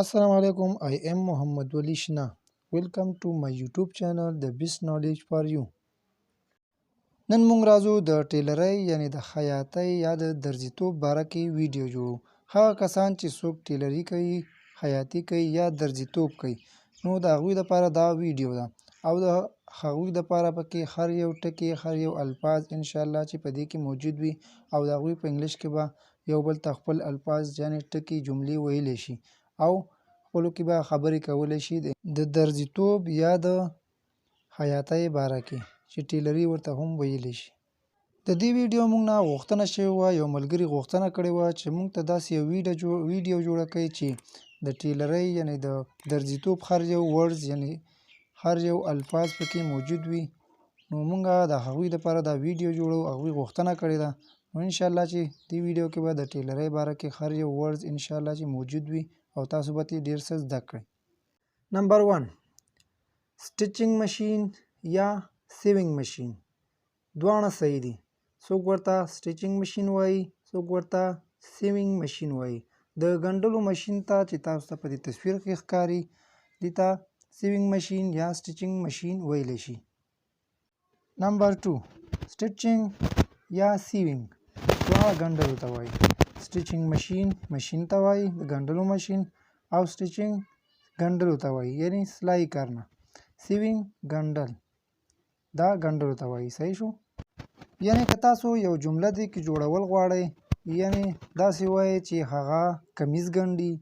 Assalamu alaikum. I am Muhammad Wali Shina. Welcome to my YouTube channel The Best Knowledge for You. نن موږ راځو د ټیلرۍ یعنی د خیاطۍ یا د درزیتوب باره کې ویډیو جوړو. هغه کسان چې څوک ټیلري کوي، خیاطي کوي یا درزیتوب کوي نو د هغوی لپاره دا ویډیو ده او د هغوی لپاره پکې هر یو ټکي، هر یو الفاظ انشاءالله چې په دې کې موجود وي او د هغوی په انګلیش کې به یو بل ته خپل الفاظ یعنی ټکي جملې ویلی شي او خپلو کې به خبرې کولی شي د درزیتوب یا د خیاطۍ باره کې چې ټیلري ورته هم ویلی شي. د دې ویډیو موږ نه غوښتنه شوې وه، یو ملګري غوښتنه کړې وه چې موږ ته داسې یو ویډیو جوړه کړئ چې د ټیلرۍ یعنی د درزیتوب هر یو ورډز یعنی هر یو الفاظ پکې موجود وي. نو موږ د هغوی لپاره دا ویډیو جوړو، هغوی غوښتنه کړې ده. نو انشاءالله چې دې ویډیو کې به د ټیلرۍ باره کې هر یو ورډز انشاءالله چې موجود وي او تاسو به ترې ډېر څه زده کړئ. نمبر 1 سټیچینګ ماشین یا سیوینګ ماشین. دواړه صحیح دي. څوک ورته سټیچینګ ماشین وایي، څوک ورته سیوینګ ماشین وایي. د ګنډلو ماشین ته چې تاسو ته په دې تصویر کې ښکاري دې ته سیوینګ ماشین یا سټیچینګ ماشین ویلی شي. نمبر 2 سټیچینګ یا سیوینګ دواړه ګنډلو ته وایي. سټیچینګ ماشین ته وایي د ګنډلو ماشین او سټیچینګ ګنډلو ته وایي یعنی سلای کرنا. سیوینګ ګنډل دا ګنډلو ته وایي. صحیح شو. یعنی که تاسو یو جمله دې کې جوړول غواړئ یعنی داسې وایئ چې هغه کمیز ګنډي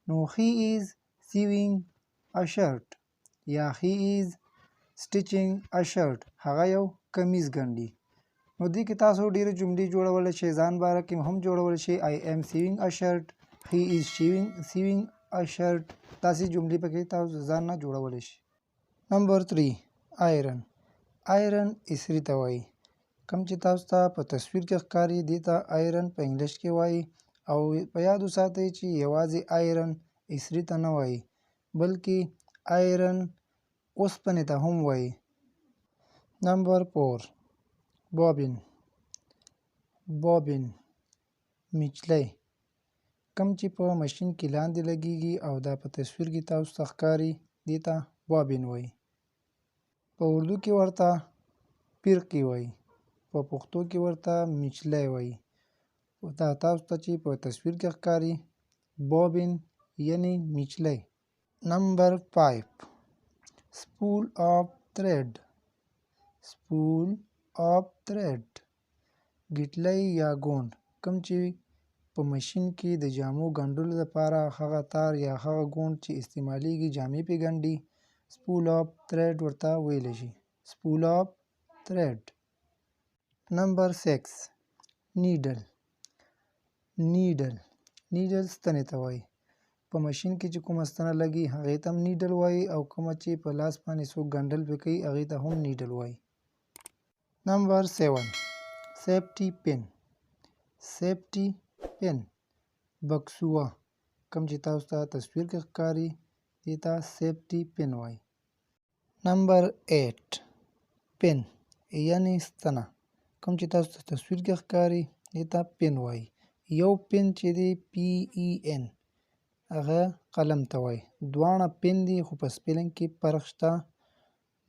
نو he is sewing a shirt یا he is stitching a shirt هغه یو کمیز ګنډي. نو دې کې تاسو ډېرې جملې جوړولی شئ. ځان باره کې هم جوړولی شئ. I am sewing a shirt, he is sewing a shirt داسې جملې پکې تاسو ځان نه جوړولی شئ. نمبر 3 آیرن استري ته وایي. کوم چې تاسو ته په تصویر کې ښکاري دې ته آیرن په انګلیش کې وایي او په یاد وساتئ چې یوازې آیرن استري ته نه وایي بلکې آیرن اوسپنې ته هم وایي. نمبر 4 بابین میچلۍ. کوم چې په ماشین کې لاندې لګیږي او دا په تصویر کې تاسو ته ښکاري دې ته بابین وایي. په اردو کې ورته پیرقي وایي، په پښتو کې ورته میچلۍ وایي. دا تاسو ته چې په تصویر کې ښکاري بابین یعنی میچلۍ. نمبر 5 سپول آف تھریډ ګیټلۍ یا ګوند. کوم چې په ماشین کې د جامو ګنډلو لپاره هغه تار یا هغه ګوند چې استعمالیږي جامې پې ګنډي سپول آف تھریډ ورته ویلی شي. سپول آف تھریډ. نمبر 6 نیډل ستنې ته وایي. په ماشین کې چې کومه ستنه لګي هغې ته هم نیډل وایي او کومه چې په لاس باندې څوک ګنډل پې کوي هغې ته هم نیډل وایي. نمبر 7 سیفټي پین بکسوه. کوم چې تاسو ته تصویر کې ښکاري دې ته سیفټي پین وایي. نمبر 8 پین یعنی ستنه. کوم چې تاسو ته تصویر کې ښکاري دې ته پین وایي. یو پین چې دی PEN هغه قلم ته وایي. دواړه پین دي خو په سپیلنګ کې فرق شته.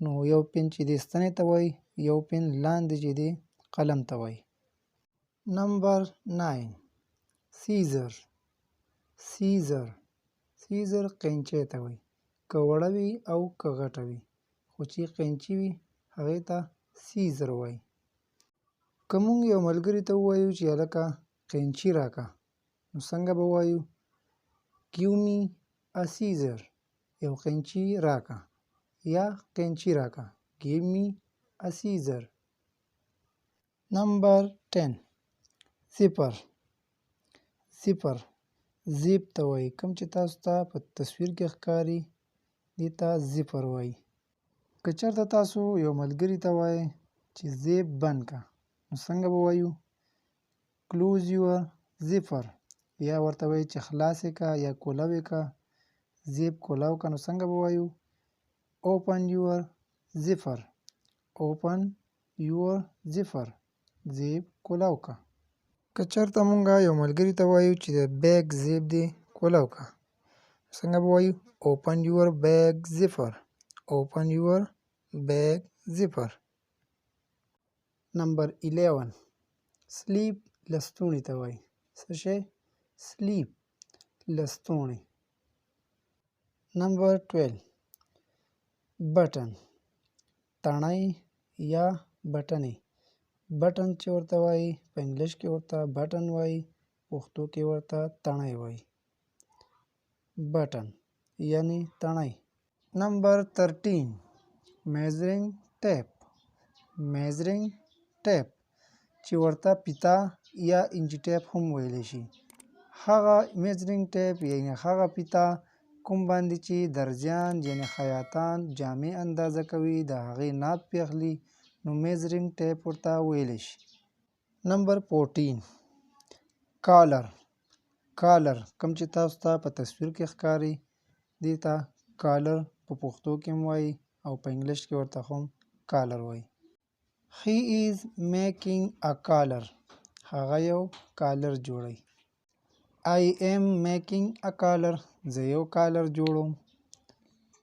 نو یو پین چې دی ستنې ته وایي، یو پین لاندې چې دی قلم ته وایي. نمبر 9 سیزر قینچۍ ته وایي. که وړه وي او که غټه وي خو چې قینچي وي هغې ته سیزر وایي. که موږ یو ملګري ته ووایو چې هلکه قینچي راکړه نو څنګه به ووایو؟ ګیو می ا سیزر یو قینچي راکړه یا قینچي راکړه ګیو می ا سیزر. نمبر 10 زیپ ته وایي. کوم چې تاسو ته په تصویر کې ښکاري دې ته زیپر وایي. که چېرته تاسو یو ملګري ته وایئ چې زیپ بند کړه نو څنګه به وایو؟ کلوز یور زیپر. یا ورته وایي چې خلاص یې کړه یا کولاو یې کړه. زیپ کولاو کړه نو څنګه به وایو؟ اوپن یور زیپر زیپ کولاو کړه. که چېرته مونږ یو ملګري ته وایو چې د بیګ زیب دې کولاو کړه څنګه به وایو open your bag zipper. open your bag zipper. نمبر 11 sleep لستوڼي ته وایي. څه شی؟ sleep لستوڼي. نمبر 12 button تڼۍ یا بټنې. بټن چې ورته وایي په انګلیش کې ورته بټن وایي، پښتو کې ورته تڼۍ وایي. بټن یعنی تڼۍ. نمبر 13 measuring tape. measuring tape چې ورته پیتا یا انچي ټیپ هم ویلی شي. هغه measuring tape یعنی هغه پیتا کوم باندې چې درزیان یعنی خیاطان جامې اندازه کوي د هغې ناپ پې اخلي نو measuring tape ورته ویلی شي. نمبر 14 collar. collar کوم چې تاسو ته په تصویر کې ښکاري دې ته collar په پښتو کې هم وایي او په انګلیش کې ورته هم collar وایي. he is making a collar. هغه یو کالر جوړوي. I am making a collar. زه یو کالر جوړوم.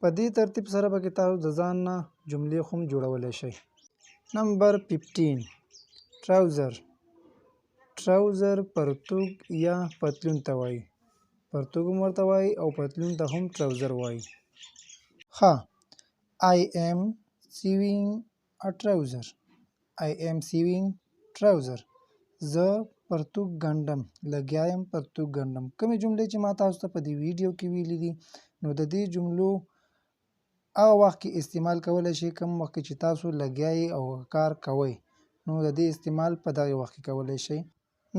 په دې ترتیب سره به تاسو د ځان نه جملې هم جوړولی شئ. نمبر 15 trouser. trouser پرتوګ یا پتلون ته وایي. پرتوګ هم ورته وایي او پتلون ته هم trouser وایي. ښه I am sewing a trouser. I am sewing trouser. زه پرتوګ ګنډم. لګیا یم پرتوګ ګنډم. کومې جملې چې ما تاسو ته په دې ویډیو کې ویلي دي نو د دې جملو هغه وخت کې استعمال کولی شئ کوم وخت کې چې تاسو لګیا یې او کار کوئ نو د دې استعمال په دغه وخت کې کولی شئ.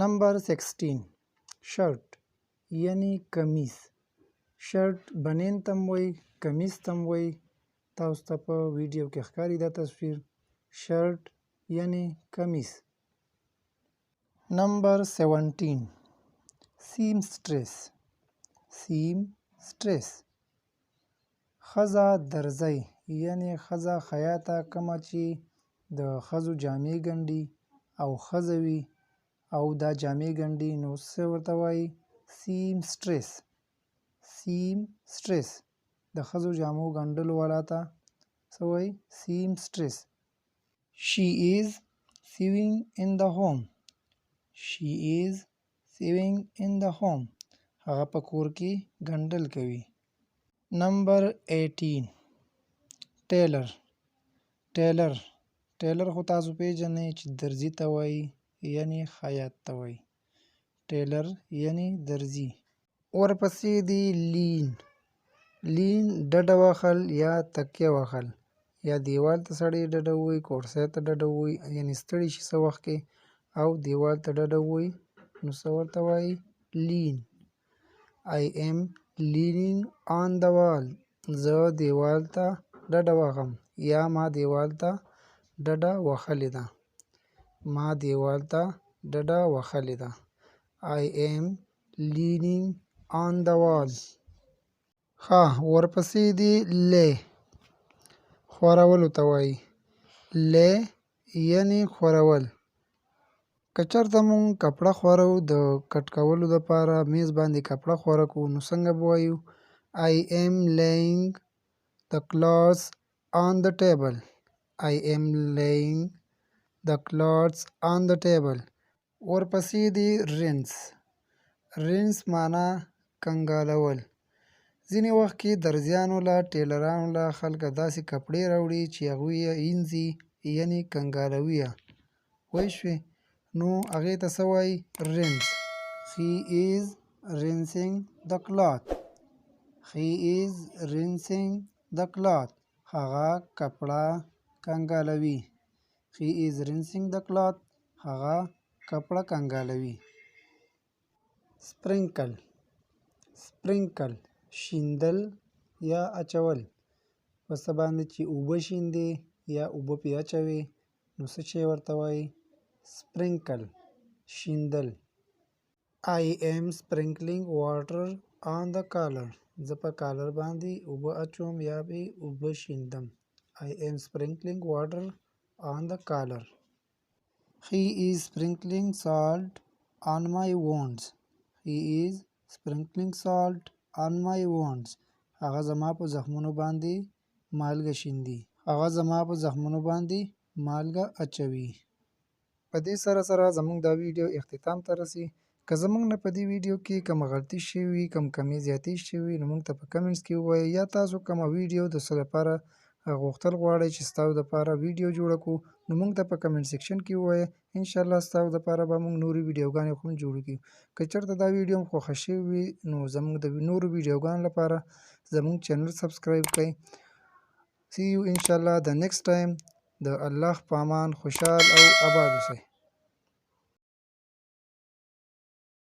نمبر 16 شرټ یعنی کمیس. شرټ بنین ته هم وایي کمیس ته هم وایي. تاسو ته په ویډیو کې ښکاري دا تصویر. شرټ یعنی کمیس. نمبر 17 seamstress. seamstress ښځه درزی یعنی ښځه خیاطه کومه چې د ښځو جامې ګنډي او ښځه وي او دا جامې ګنډي نو څه ورته وایي seamstress. seamstress د ښځو جامو ګنډلو والا ته څه وایي seamstress. she is sewing in the home. she is sewing in the home. هغه په کور کې ګنډل کوي. نمبر 18 ټیلر. ټیلر ټیلر خو تاسو پیژنئ چې درزي ته وایي یعنی خیاط ته وایي. ټیلر یعنی درزي. ورپسې دی لین. لین ډډه وهل یا تکیه وهل یا دیوال ته سړی ډډه ووهي کورسۍ ته ډډه ووهي یعنی ستړي شي څه وخت کې او دیوال ته ډډه ووهي نو څه ورته وایي لین. I am leaning on the wall. زه دیوال ته ډډه وهم یا ما دیوال ته ډډه وهلې ده. ما دیوال ته ډډه وهلې ده. I am leaning on the wall. ښه ورپسې دی lay. خورولو ته وایي. lay یعنی خورول. که چېرته مونږ کپړه خورو د کټ کولو دپاره میز باندې کپړه خوره کړو نو څنګه به وایو I am laying the clothes on the table. I am laying the clothes on the table. ورپسې دی رینس. رینس معنا کنګالول. ځینې وخت کې درزیانو له ټیلرانو له خلکه داسې کپړې راوړي چې هغوی یې اینځي یعنې کنګالوي یې پوه شوې نو هغې ته څه وایي رینس. he is rinsing the cloth. he is rinsing the cloth. هغه کپړه کنګالوي. he is rinsing the cloth. هغه کپړه کنګالوي. sprinkle. sprinkle شیندل یا اچول. په څه باندې چې اوبه شیندې یا اوبه پې اچوې نو څه شی ورته وایي sprinkle شیندل. I am sprinkling water on the collar. زه په کالر باندې اوبه اچوم یا پې اوبه شیندم. I am sprinkling water on the collar. he is sprinkling salt on my wounds. he is sprinkling salt on my wounds. هغه زما په زخمونو باندې مالګه شیندي. هغه زما په زخمونو باندې مالګه اچوي. په دې سره زموږ دا ویډیو اختتام ته رسي. که زموږ نه په دې ویډیو کې کومه غلطي شوې وي، کوم کمې زیاتې شوې وي، نو موږ ته په کمنټس کې ووایئ، یا تاسو کومه ویډیو د څه لپاره غوښتل غواړئ چې ستاسو دپاره ویډیو جوړه کړو، نو موږ ته په کمنټ سیکشن کې ووایئ. انشاءالله ستاسو دپاره به موږ نورې ویډیوګانې هم جوړې کړو. که چېرته دا ویډیو هم خوښه شوې وي، نو زموږ د نورو ویډیوګانو لپاره زموږ چینل سبسکرایب کړئ. See you inshallah the next time. د الله په امان خوشحال او آباد اوسئ.